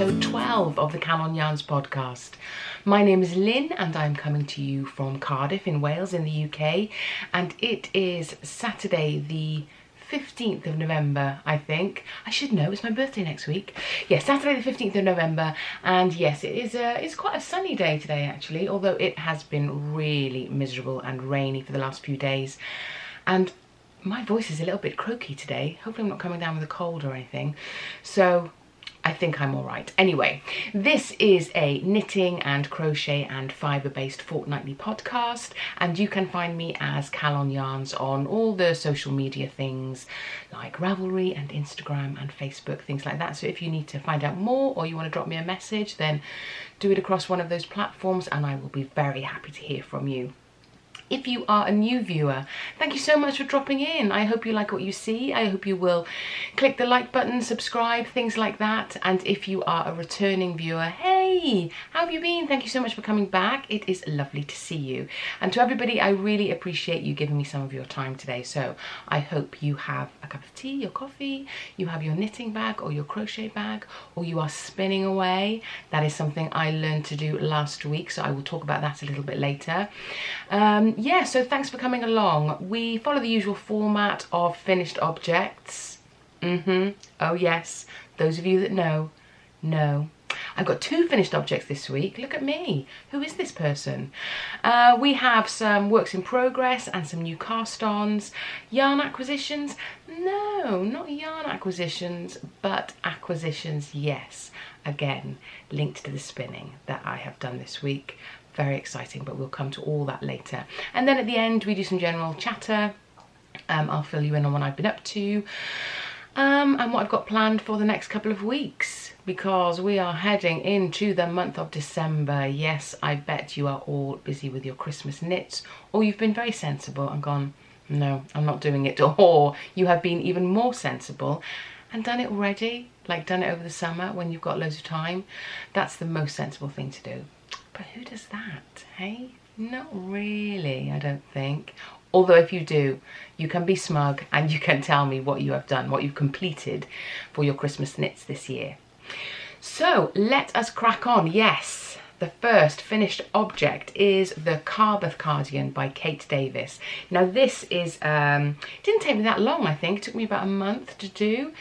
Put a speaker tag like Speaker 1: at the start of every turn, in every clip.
Speaker 1: episode 12 of the Calon Yarns podcast. My name is Lynn and I'm coming to you from Carbeth in Wales in the UK, and it is Saturday the 15th of November, I think. I should know, it's my birthday next week. Yes, Saturday the 15th of November, and yes, it's quite a sunny day today actually, although it has been really miserable and rainy for the last few days. And my voice is a little bit croaky today. Hopefully I'm not coming down with a cold or anything. So I think I'm all right. Anyway, this is a knitting and crochet and fibre-based fortnightly podcast, and you can find me as Calon Yarns on all the social media things like Ravelry and Instagram and Facebook, things like that. So if you need to find out more or you want to drop me a message, then do it across one of those platforms and I will be very happy to hear from you. If you are a new viewer, thank you so much for dropping in. I hope you like what you see. I hope you will click the like button, subscribe, things like that. And if you are a returning viewer, hey, how have you been? Thank you so much for coming back. It is lovely to see you. And to everybody, I really appreciate you giving me some of your time today. So I hope you have a cup of tea or coffee, you have your knitting bag or your crochet bag, or you are spinning away. That is something I learned to do last week, so I will talk about that a little bit later. Yeah, so thanks for coming along. We follow the usual format of finished objects. Oh yes, those of you that know. I've got two finished objects this week. Look at me. Who is this person? We have some works in progress and some new cast-ons. Yarn acquisitions? No, not yarn acquisitions, but acquisitions, yes. Again, linked to the spinning that I have done this week. Very exciting, but we'll come to all that later. And then at the end, we do some general chatter. I'll fill you in on what I've been up to and what I've got planned for the next couple of weeks, because we are heading into the month of December. Yes, I bet you are all busy with your Christmas knits, or you've been very sensible and gone, no, I'm not doing it, or you have been even more sensible and done it already, like done it over the summer when you've got loads of time. That's the most sensible thing to do. But who does that, hey? Not really, I don't think. Although if you do, you can be smug and you can tell me what you have done, what you've completed for your Christmas knits this year. So let us crack on. Yes, the first finished object is the Bath Cardigan by Davies. Now this is, it didn't take me that long, I think. It took me about a month to do.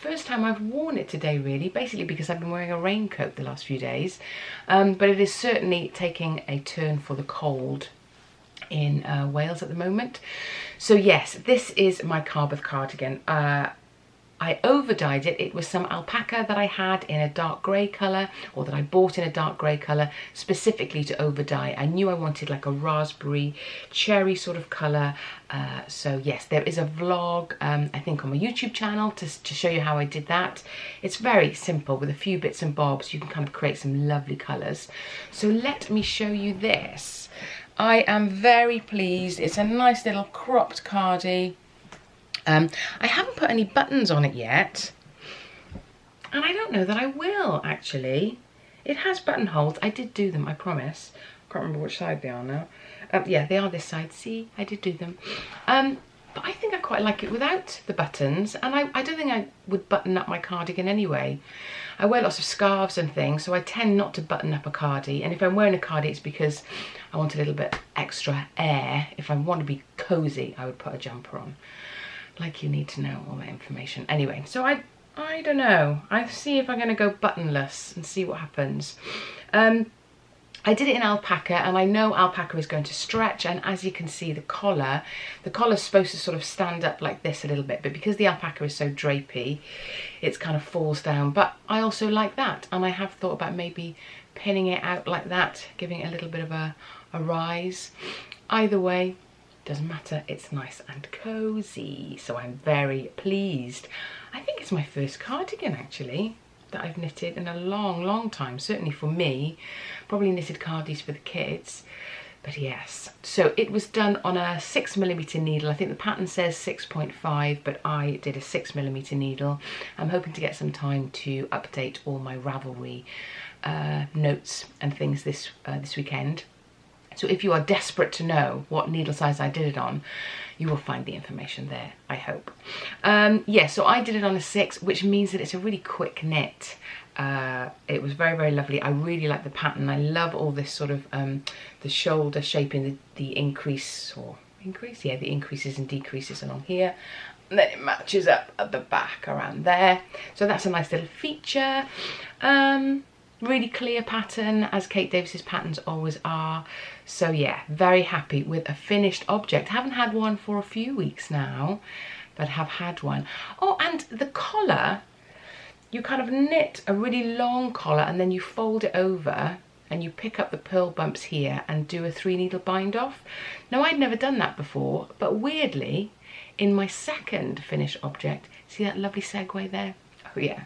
Speaker 1: First time I've worn it today really, basically because I've been wearing a raincoat the last few days. But it is certainly taking a turn for the cold in Wales at the moment. So yes, this is my Bath Cardigan. I over-dyed it. It was some alpaca that I had in a dark grey colour, or that I bought in a dark grey colour specifically to over-dye. I knew I wanted like a raspberry cherry sort of colour. So yes, there is a vlog I think on my YouTube channel to show you how I did that. It's very simple with a few bits and bobs. You can kind of create some lovely colours. So let me show you this. I am very pleased. It's a nice little cropped cardie. I haven't put any buttons on it yet, and I don't know that I will actually. It has buttonholes. I did do them, I promise. Can't remember which side they are now. Yeah, they are this side. See, I did do them. But I think I quite like it without the buttons, and I don't think I would button up my cardigan anyway. I wear lots of scarves and things, so I tend not to button up a cardie, and if I'm wearing a cardie it's because I want a little bit extra air. If I want to be cosy, I would put a jumper on. Like you need to know all that information. Anyway, so I don't know. I see if I'm going to go buttonless and see what happens. I did it in alpaca, and I know alpaca is going to stretch, and as you can see the collar's supposed to sort of stand up like this a little bit, but because the alpaca is so drapey, it kind of falls down. But I also like that, and I have thought about maybe pinning it out like that, giving it a little bit of a rise. Either way, doesn't matter, it's nice and cozy, so I'm very pleased. I think it's my first cardigan actually that I've knitted in a long time, certainly for me. Probably knitted cardies for the kids, but yes. So it was done on a 6mm needle. I think the pattern says 6.5, but I did a 6mm needle. I'm hoping to get some time to update all my Ravelry notes and things this weekend. So if you are desperate to know what needle size I did it on, you will find the information there, I hope. Yeah, so I did it on a 6, which means that it's a really quick knit. It was very, very lovely. I really like the pattern. I love all this sort of the shoulder shaping, the increase, or increase, yeah, the increases and decreases along here. And then it matches up at the back around there. So that's a nice little feature. Really clear pattern, as Kate Davies's patterns always are. So yeah, very happy with a finished object. Haven't had one for a few weeks now, but have had one. Oh, and the collar, you kind of knit a really long collar and then you fold it over and you pick up the purl bumps here and do a 3-needle bind off. Now, I'd never done that before, but weirdly, in my second finished object, see that lovely segue there? Oh yeah.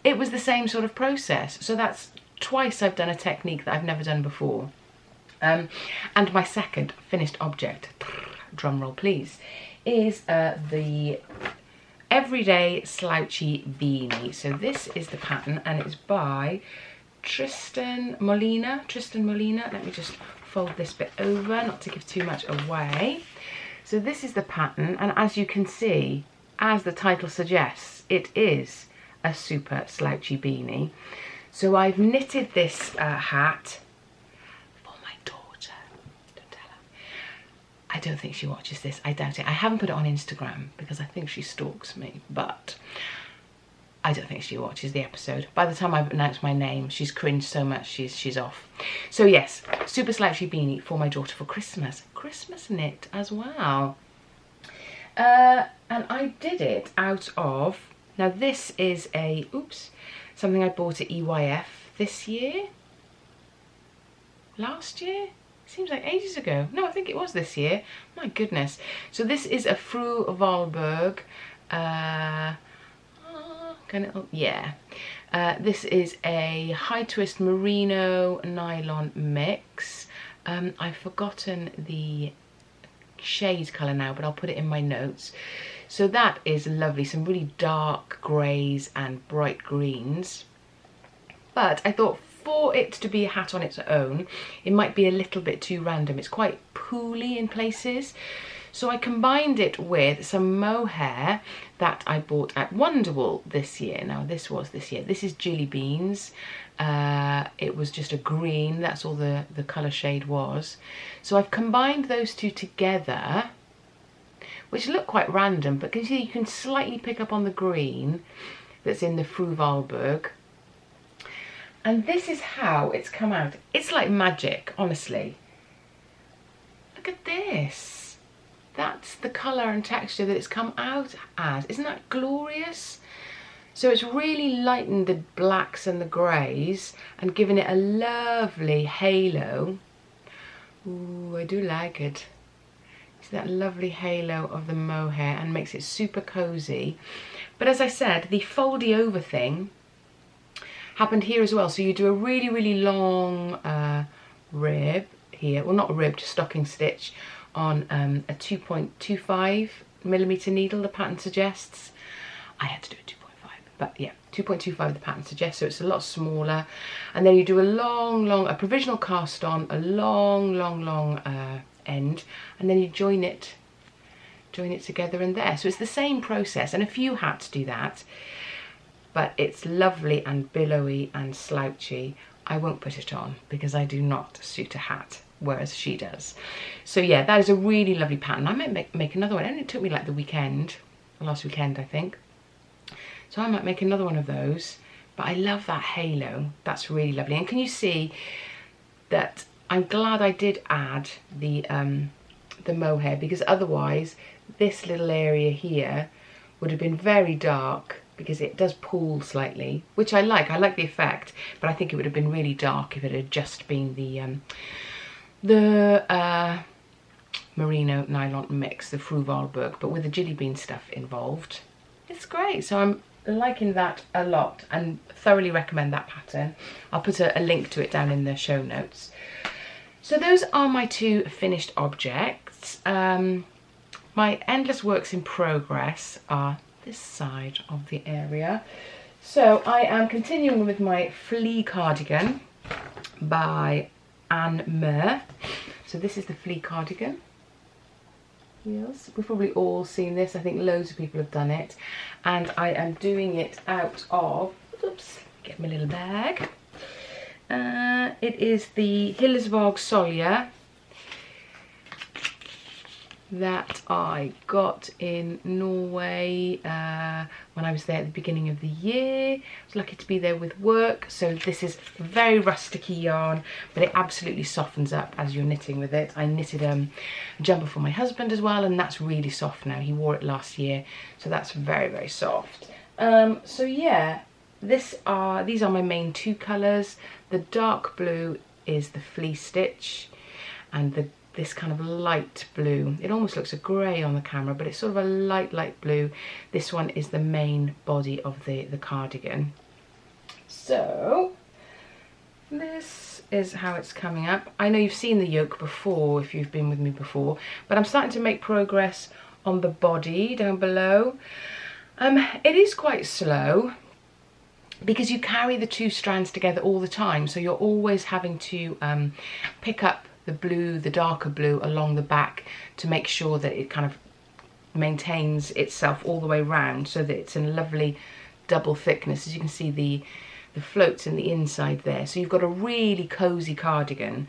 Speaker 1: It was the same sort of process. So that's twice I've done a technique that I've never done before. And my second finished object, drum roll please, is the Everyday Slouchy Beanie. So this is the pattern and it's by Tristan Molina. Let me just fold this bit over, not to give too much away. So this is the pattern, and as you can see, as the title suggests, it is a super slouchy beanie. So I've knitted this hat for my daughter. Don't tell her. I don't think she watches this. I doubt it. I haven't put it on Instagram because I think she stalks me, but I don't think she watches the episode. By the time I've announced my name, she's cringed so much she's off. So yes, super slouchy beanie for my daughter for Christmas. Christmas knit as well. And I did it out of, now this is a, something I bought at EYF this year? Last year? Seems like ages ago. No, I think it was this year. My goodness. So this is a Fru Valborg. This is a high twist merino nylon mix. I've forgotten the shade colour now, but I'll put it in my notes. So that is lovely, some really dark greys and bright greens. But I thought for it to be a hat on its own, it might be a little bit too random. It's quite pooly in places. So I combined it with some mohair that I bought at Wonderwool this year. Now this was this year. This is Jilly Beans. It was just a green. That's all the colour shade was. So I've combined those two together, which look quite random, but you can slightly pick up on the green that's in the Fru Valborg. And this is how it's come out. It's like magic, honestly. Look at this. That's the colour and texture that it's come out as. Isn't that glorious? So it's really lightened the blacks and the greys and given it a lovely halo. Ooh, I do like it. See that lovely halo of the mohair and makes it super cosy. But as I said, the foldy over thing happened here as well. So you do a really, really long rib here. Well, not a rib, just stocking stitch on a 2.25mm needle, the pattern suggests. I had to do a 2.5, but yeah, 2.25 the pattern suggests, so it's a lot smaller. And then you do a provisional cast on, a long end, and then you join it together in there. So it's the same process, and a few hats do that, but it's lovely and billowy and slouchy. I won't put it on because I do not suit a hat, whereas she does. So yeah, that is a really lovely pattern. I might make another one, and it took me like last weekend I think. So I might make another one of those, but I love that halo. That's really lovely. And can you see that I'm glad I did add the mohair, because otherwise this little area here would have been very dark, because it does pool slightly, which I like. I like the effect, but I think it would have been really dark if it had just been the merino nylon mix, the Fru Valborg, but with the Jilly Bean stuff involved. It's great. So I'm liking that a lot and thoroughly recommend that pattern. I'll put a link to it down in the show notes. So those are my two finished objects. My endless works in progress are this side of the area. So I am continuing with my Flea Cardigan by Myhre. So this is the Flea Cardigan. Yes, we've probably all seen this. I think loads of people have done it, and I am doing it out of, oops, Get my little bag. It is the Hillesvåg Solja that I got in Norway when I was there at the beginning of the year. I was lucky to be there with work. So this is very rusticy yarn, but it absolutely softens up as you're knitting with it. I knitted a jumper for my husband as well, and that's really soft now. He wore it last year, so that's very, very soft. So yeah, these are my main two colours. The dark blue is the flea stitch, and this kind of light blue, it almost looks a grey on the camera, but it's sort of a light blue. This one is the main body of the cardigan. So this is how it's coming up. I know you've seen the yoke before if you've been with me before, but I'm starting to make progress on the body down below. It is quite slow because you carry the two strands together all the time, so you're always having to pick up the blue, the darker blue along the back to make sure that it kind of maintains itself all the way round, so that it's in lovely double thickness. As you can see, the floats in the inside there, so you've got a really cozy cardigan.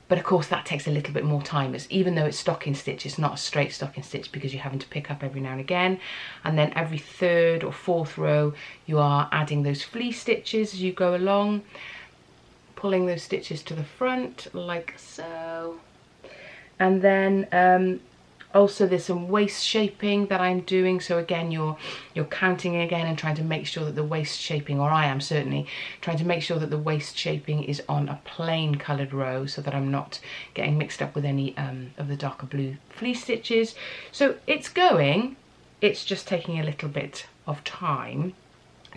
Speaker 1: But of course that takes a little bit more time. Even though it's stocking stitch, it's not a straight stocking stitch because you're having to pick up every now and again, and then every third or fourth row you are adding those flea stitches as you go along, pulling those stitches to the front like so. And then also there's some waist shaping that I'm doing. So again, you're counting again and trying to make sure that the waist shaping, or I am certainly trying to make sure that the waist shaping is on a plain coloured row, so that I'm not getting mixed up with any of the darker blue flea stitches. So it's going, it's just taking a little bit of time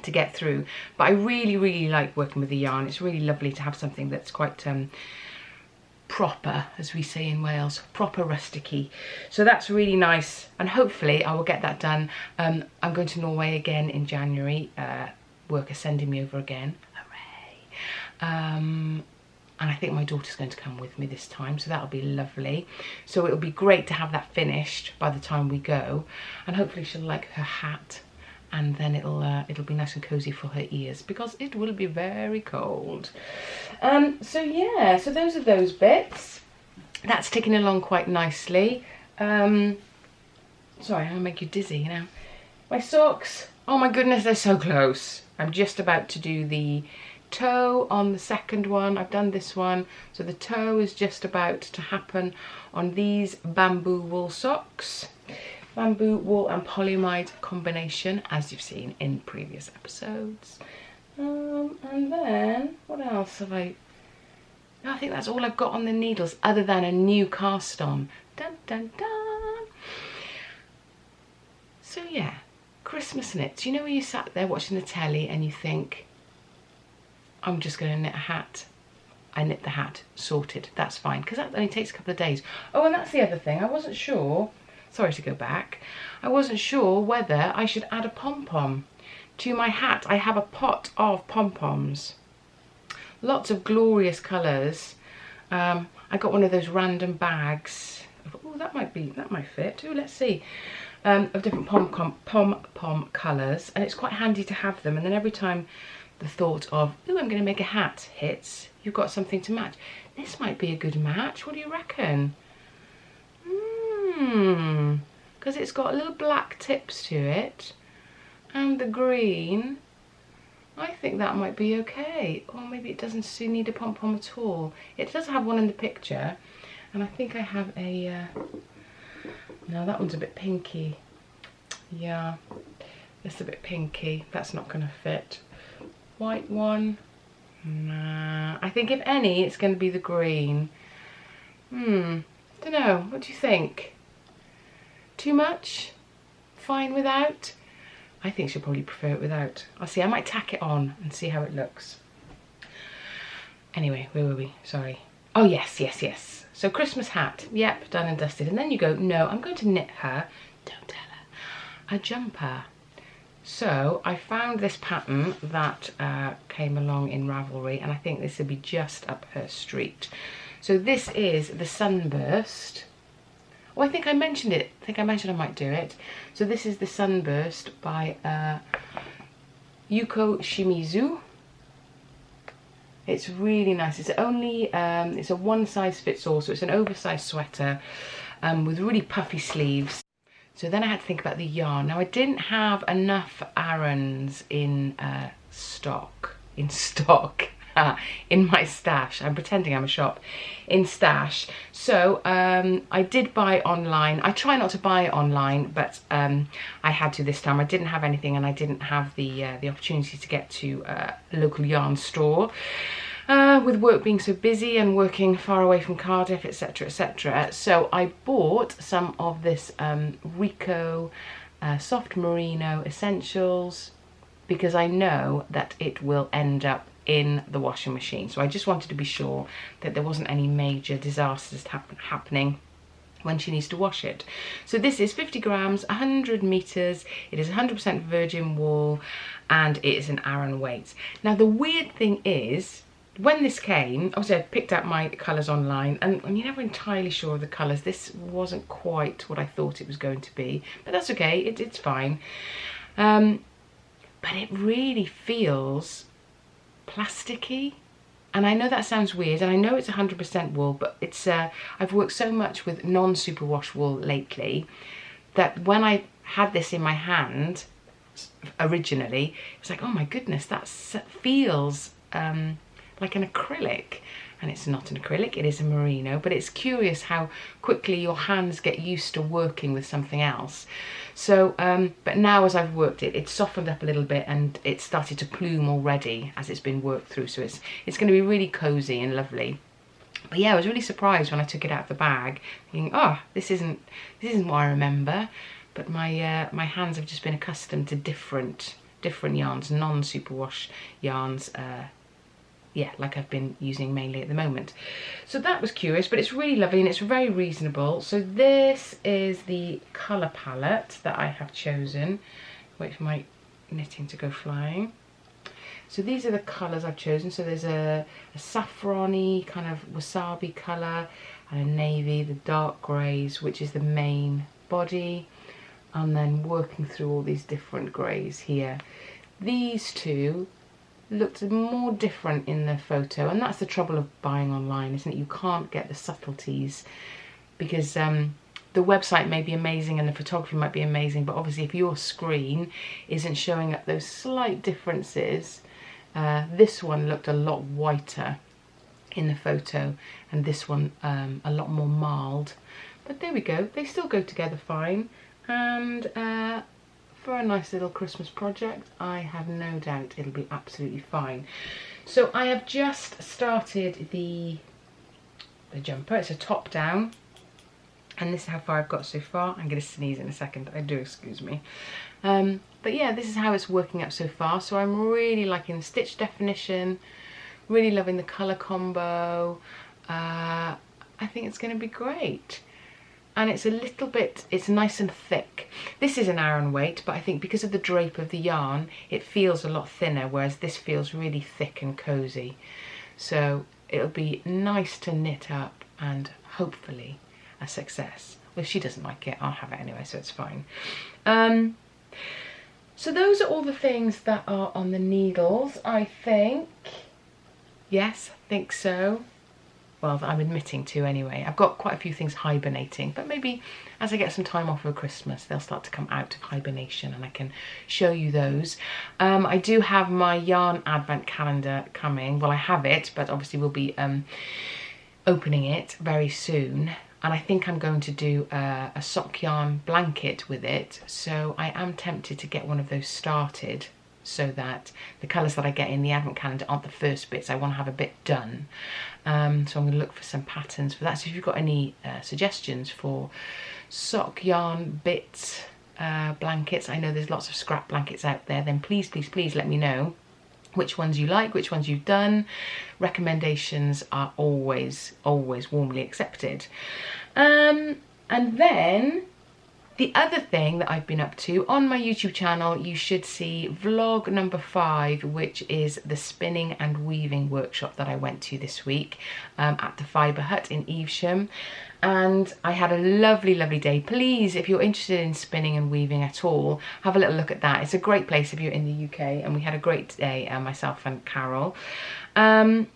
Speaker 1: to get through, but I really like working with the yarn. It's really lovely to have something that's quite proper, as we say in Wales, proper rusticy. So that's really nice, and hopefully I will get that done. I'm going to Norway again in January. Work is sending me over again. Hooray! And I think my daughter's going to come with me this time, so that'll be lovely. So it'll be great to have that finished by the time we go, and hopefully she'll like her hat, and then it'll be nice and cozy for her ears because it will be very cold. So yeah, so those are those bits. That's ticking along quite nicely. Sorry, I'll make you dizzy, you know. My socks, oh my goodness, they're so close. I'm just about to do the toe on the second one. I've done this one, so the toe is just about to happen on these bamboo wool socks. Bamboo wool and polyamide combination, as you've seen in previous episodes. And then what else have I think that's all I've got on the needles, other than a new cast on. Dun dun dun. So yeah, Christmas knits. You know when you sat there watching the telly and you think, I'm just going to knit a hat. I knit the hat, sorted, that's fine, because that only takes a couple of days. Oh, and that's the other thing, I wasn't sure, sorry to go back, I wasn't sure whether I should add a pom-pom to my hat. I have a pot of pom-poms, lots of glorious colours. I got one of those random bags. Oh, that might fit. Oh, let's see. Of different pom-pom colours, and it's quite handy to have them. And then every time the thought of, oh, I'm going to make a hat hits, you've got something to match. This might be a good match. What do you reckon? Because it's got little black tips to it, and the green. I think that might be okay. Or maybe it doesn't need a pom-pom at all. It does have one in the picture, and I think I have a... no, that one's a bit pinky. Yeah, it's a bit pinky. That's not going to fit. White one. Nah. I think if any, it's going to be the green. Don't know. What do you think? Too much? Fine without? I think she'll probably prefer it without. I'll see. I might tack it on and see how it looks. Anyway, where were we? Sorry. Oh, yes. So Christmas hat. Yep, done and dusted. And then you go, no, I'm going to knit her, don't tell her, a jumper. So I found this pattern that came along in Ravelry, and I think this would be just up her street. So this is the Sunburst. Oh, I think I mentioned it. I might do it. So this is the Sunburst by Yuko Shimizu. It's really nice. It's only, it's a one size fits all, so it's an oversized sweater with really puffy sleeves. So then I had to think about the yarn. Now I didn't have enough Arons in stock, in my stash. I'm pretending I'm a shop, in stash. So I did buy online. I try not to buy online, but I had to this time. I didn't have anything, and I didn't have the opportunity to get to a local yarn store. With work being so busy and working far away from Carbeth, etc, etc. So I bought some of this Rico soft merino essentials because I know that it will end up in the washing machine. So I just wanted to be sure that there wasn't any major disasters happening when she needs to wash it. So this is 50 grams, 100 meters. It is 100% virgin wool, and it is an Aran weight. Now the weird thing is, when this came, obviously I picked out my colours online, and you're never entirely sure of the colours. This wasn't quite what I thought it was going to be, but that's okay, it's fine. But it really feels plasticky. And I know that sounds weird, and I know it's 100% wool, but it's I've worked so much with non-superwash wool lately that when I had this in my hand originally, it was like, oh my goodness, that feels like an acrylic. And it's not an acrylic, it is a merino, but it's curious how quickly your hands get used to working with something else. So, but now as I've worked it, it's softened up a little bit, and it's started to plume already as it's been worked through. So it's going to be really cozy and lovely. But yeah, I was really surprised when I took it out of the bag, thinking, oh, this isn't what I remember. But my my hands have just been accustomed to different yarns, non-superwash yarns. Yeah, like I've been using mainly at the moment. So that was curious, but it's really lovely and it's very reasonable. So this is the colour palette that I have chosen. Wait for my knitting to go flying. So these are the colours I've chosen. So there's a saffron-y kind of wasabi colour, and a navy, the dark greys, which is the main body, and then working through all these different greys here. These two looked more different in the photo, and that's the trouble of buying online, isn't it? You can't get the subtleties, because the website may be amazing and the photography might be amazing, but obviously if your screen isn't showing up those slight differences, this one looked a lot whiter in the photo, and this one a lot more mild. But there we go, they still go together fine, and for a nice little Christmas project, I have no doubt it'll be absolutely fine. So I have just started the jumper. It's a top down, and this is how far I've got so far. I'm going to sneeze in a second, I do excuse me. But yeah, this is how it's working up so far. So I'm really liking the stitch definition, really loving the colour combo. I think it's going to be great. And it's a little bit, it's nice and thick. This is an Aran weight, but I think because of the drape of the yarn, it feels a lot thinner, whereas this feels really thick and cozy. So it'll be nice to knit up, and hopefully a success. Well, if she doesn't like it, I'll have it anyway, so it's fine. So those are all the things that are on the needles, I think. Yes, I think so. Well, I'm admitting to anyway. I've got quite a few things hibernating, but maybe as I get some time off for Christmas, they'll start to come out of hibernation and I can show you those. I do have my yarn advent calendar coming. Well, I have it, but obviously we'll be opening it very soon. And I think I'm going to do a sock yarn blanket with it. So I am tempted to get one of those started, so that the colours that I get in the advent calendar aren't the first bits. I want to have a bit done. So I'm going to look for some patterns for that. So if you've got any suggestions for sock yarn bits, blankets, I know there's lots of scrap blankets out there, then please, please, please let me know which ones you like, which ones you've done. Recommendations are always, always warmly accepted. And then The other thing that I've been up to on my YouTube channel, you should see vlog number 5, which is the spinning and weaving workshop that I went to this week at the Fibre Hut in Evesham. And I had a lovely, lovely day. Please, if you're interested in spinning and weaving at all, have a little look at that. It's a great place if you're in the UK, and we had a great day, myself and Carol. I'll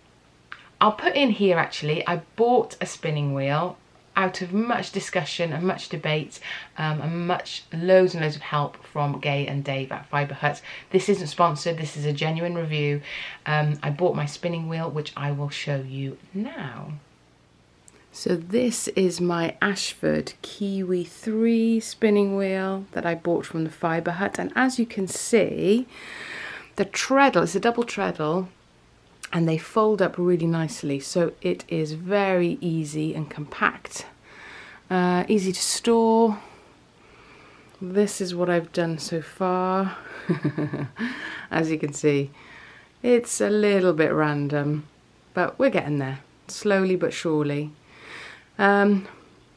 Speaker 1: put in here actually, I bought a spinning wheel out of much discussion and much debate and loads and loads of help from Gay and Dave at Fibre Hut. This isn't sponsored, this is a genuine review. I bought my spinning wheel, which I will show you now. So this is my Ashford Kiwi 3 spinning wheel that I bought from the Fibre Hut, and as you can see, the treadle, it's a double treadle, and they fold up really nicely, so it is very easy and compact, easy to store. This is what I've done so far. As you can see, it's a little bit random, but we're getting there, slowly but surely. But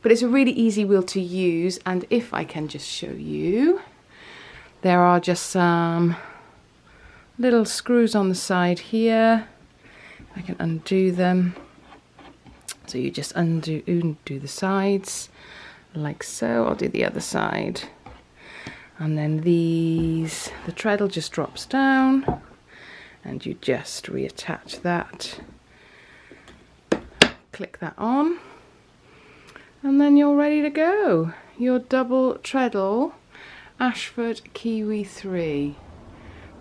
Speaker 1: it's a really easy wheel to use, and if I can just show you, there are just some little screws on the side here. I can undo them. So you just undo the sides like so. I'll do the other side. And then the treadle just drops down and you just reattach that. Click that on. And then you're ready to go. Your double treadle Ashford Kiwi 3.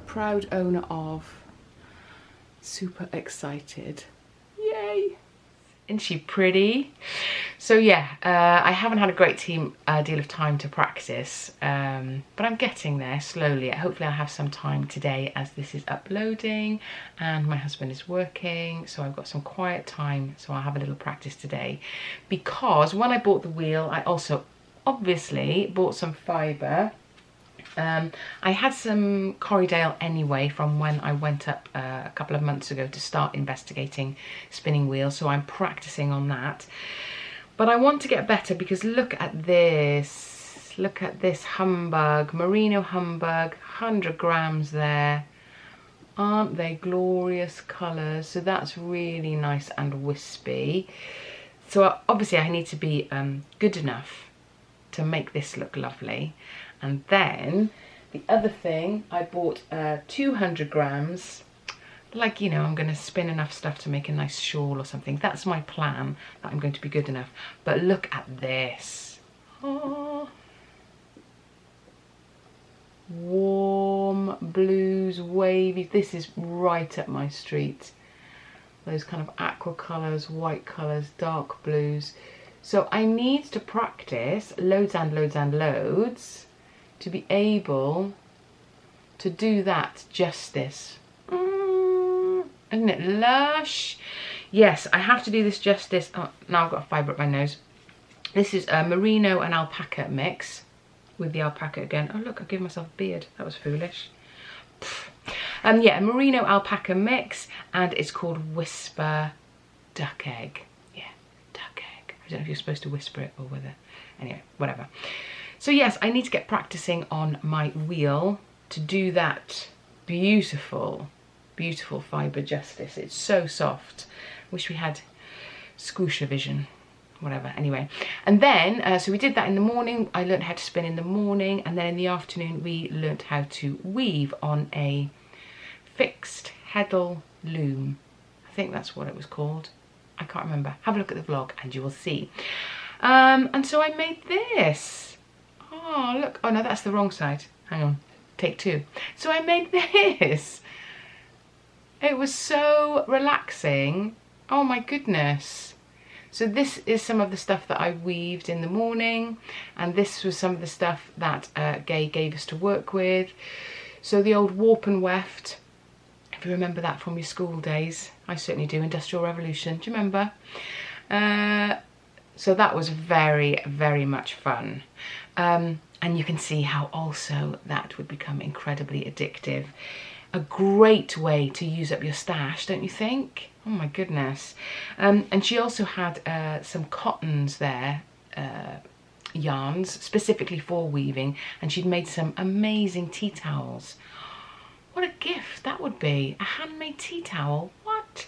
Speaker 1: Proud owner of. Super excited. Yay! Isn't she pretty? So yeah, I haven't had a great deal of time to practice, but I'm getting there slowly. Hopefully I'll have some time today as this is uploading and my husband is working, so I've got some quiet time, so I'll have a little practice today. Because when I bought the wheel, I also obviously bought some fibre. I had some Corriedale anyway from when I went up a couple of months ago to start investigating spinning wheels, so I'm practicing on that. But I want to get better because look at this humbug, merino humbug, 100 grams there. Aren't they glorious colours? So that's really nice and wispy. So obviously I need to be good enough to make this look lovely. And then the other thing, I bought 200 grams, like, you know, I'm going to spin enough stuff to make a nice shawl or something. That's my plan, that I'm going to be good enough. But look at this. Oh. Warm blues, wavy. This is right up my street. Those kind of aqua colours, white colours, dark blues. So I need to practice loads and loads and loads to be able to do that justice. Isn't it lush? Yes, I have to do this justice. Oh, now I've got a fibre up my nose. This is a merino and alpaca mix with the alpaca again. Oh look, I gave myself a beard. That was foolish. Yeah, a merino alpaca mix, and it's called Whisper Duck Egg. Yeah, duck egg. I don't know if you're supposed to whisper it or whether. Anyway, whatever. So yes, I need to get practicing on my wheel to do that beautiful, beautiful fibre justice. It's so soft. Wish we had squoosher vision, whatever. Anyway, and then, so we did that in the morning. I learned how to spin in the morning, and then in the afternoon we learnt how to weave on a fixed heddle loom. I think that's what it was called. I can't remember. Have a look at the vlog and you will see. And so I made this. Oh, look. Oh, no, that's the wrong side. Hang on. Take 2. So I made this. It was so relaxing. Oh, my goodness. So this is some of the stuff that I weaved in the morning. And this was some of the stuff that Gay gave us to work with. So the old warp and weft. If you remember that from your school days. I certainly do. Industrial Revolution. Do you remember? So that was very, very much fun. And you can see how also that would become incredibly addictive. A great way to use up your stash, don't you think? Oh my goodness. And she also had some cottons there, yarns specifically for weaving, and she'd made some amazing tea towels. What a gift that would be, a handmade tea towel, what?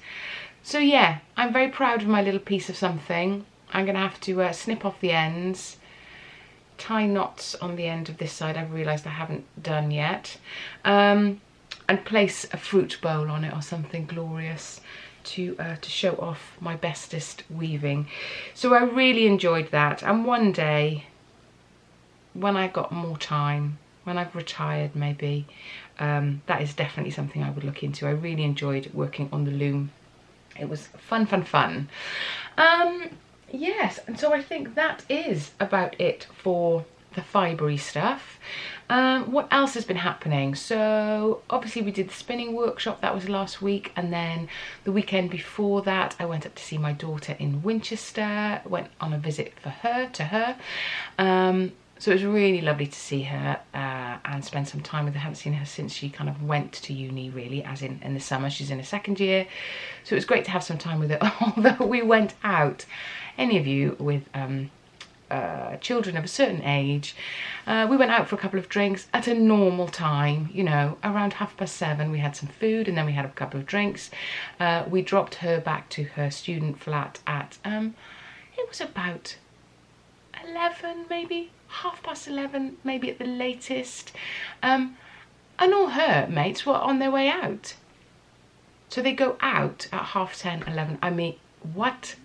Speaker 1: So yeah, I'm very proud of my little piece of something. I'm gonna have to snip off the ends, tie knots on the end of this side, I've realised I haven't done yet, and place a fruit bowl on it or something glorious to show off my bestest weaving. So I really enjoyed that, and one day when I got more time, when I've retired maybe, that is definitely something I would look into. I really enjoyed working on the loom. It was fun. Yes, and so I think that is about it for the fibre stuff. What else has been happening? So obviously we did the spinning workshop, that was last week, and then the weekend before that I went up to see my daughter in Winchester, went on a visit to her. So it was really lovely to see her and spend some time with her. I haven't seen her since she kind of went to uni, really, as in the summer. She's in her second year, so it was great to have some time with her. Although we went out, any of you with children of a certain age, we went out for a couple of drinks at a normal time, you know, around 7:30 we had some food, and then we had a couple of drinks. We dropped her back to her student flat at it was about 11, maybe 11:30, maybe at the latest, and all her mates were on their way out. So they go out at 10:30, 11. I mean, what?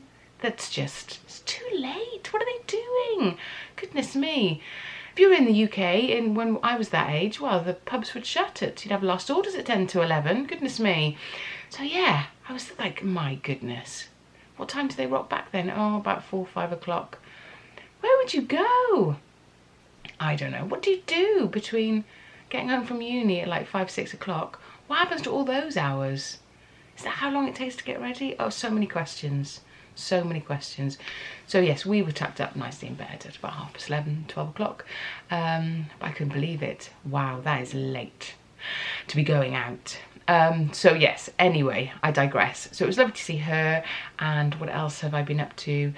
Speaker 1: That's just, it's too late. What are they doing? Goodness me. If you were in the UK and when I was that age, well, the pubs would shut it. You'd have last orders at 10 to 11. Goodness me. So yeah, I was like, my goodness. What time do they rock back then? Oh, about 4, 5 o'clock. Where would you go? I don't know. What do you do between getting home from uni at like 5, 6 o'clock? What happens to all those hours? Is that how long it takes to get ready? Oh, so many questions. So many questions. So yes, we were tucked up nicely in bed at about 11:30, 12 o'clock. But I couldn't believe it. Wow, that is late to be going out. So yes, anyway, I digress. So it was lovely to see her. And what else have I been up to?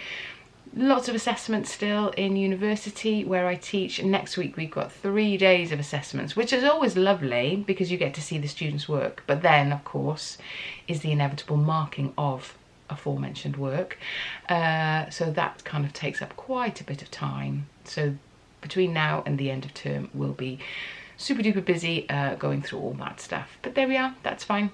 Speaker 1: Lots of assessments still in university where I teach. Next week we've got 3 days of assessments, which is always lovely because you get to see the students' work. But then, of course, is the inevitable marking of aforementioned work. So that kind of takes up quite a bit of time. So between now and the end of term we'll be super duper busy going through all that stuff. But there we are, that's fine.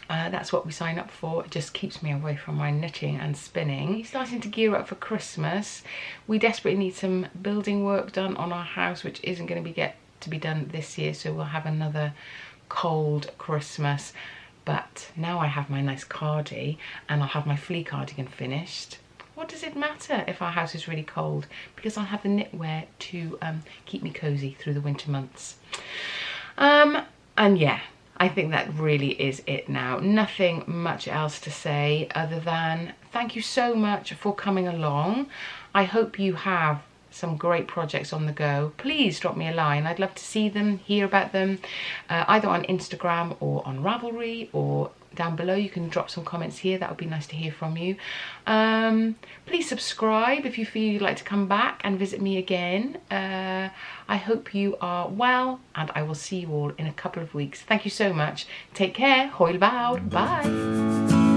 Speaker 1: That's what we sign up for. It just keeps me away from my knitting and spinning. Starting to gear up for Christmas. We desperately need some building work done on our house, which isn't going to be done this year, so we'll have another cold Christmas. But now I have my nice cardi and I'll have my Flea Cardigan finished. What does it matter if our house is really cold? Because I'll have the knitwear to keep me cozy through the winter months. And yeah, I think that really is it now. Nothing much else to say other than thank you so much for coming along. I hope you have some great projects on the go. Please drop me a line. I'd love to see them, hear about them, either on Instagram or on Ravelry, or down below you can drop some comments here. That would be nice to hear from you. Please subscribe if you feel you'd like to come back and visit me again. I hope you are well, and I will see you all in a couple of weeks. Thank you so much. Take care. Hwyl fawr. Bye.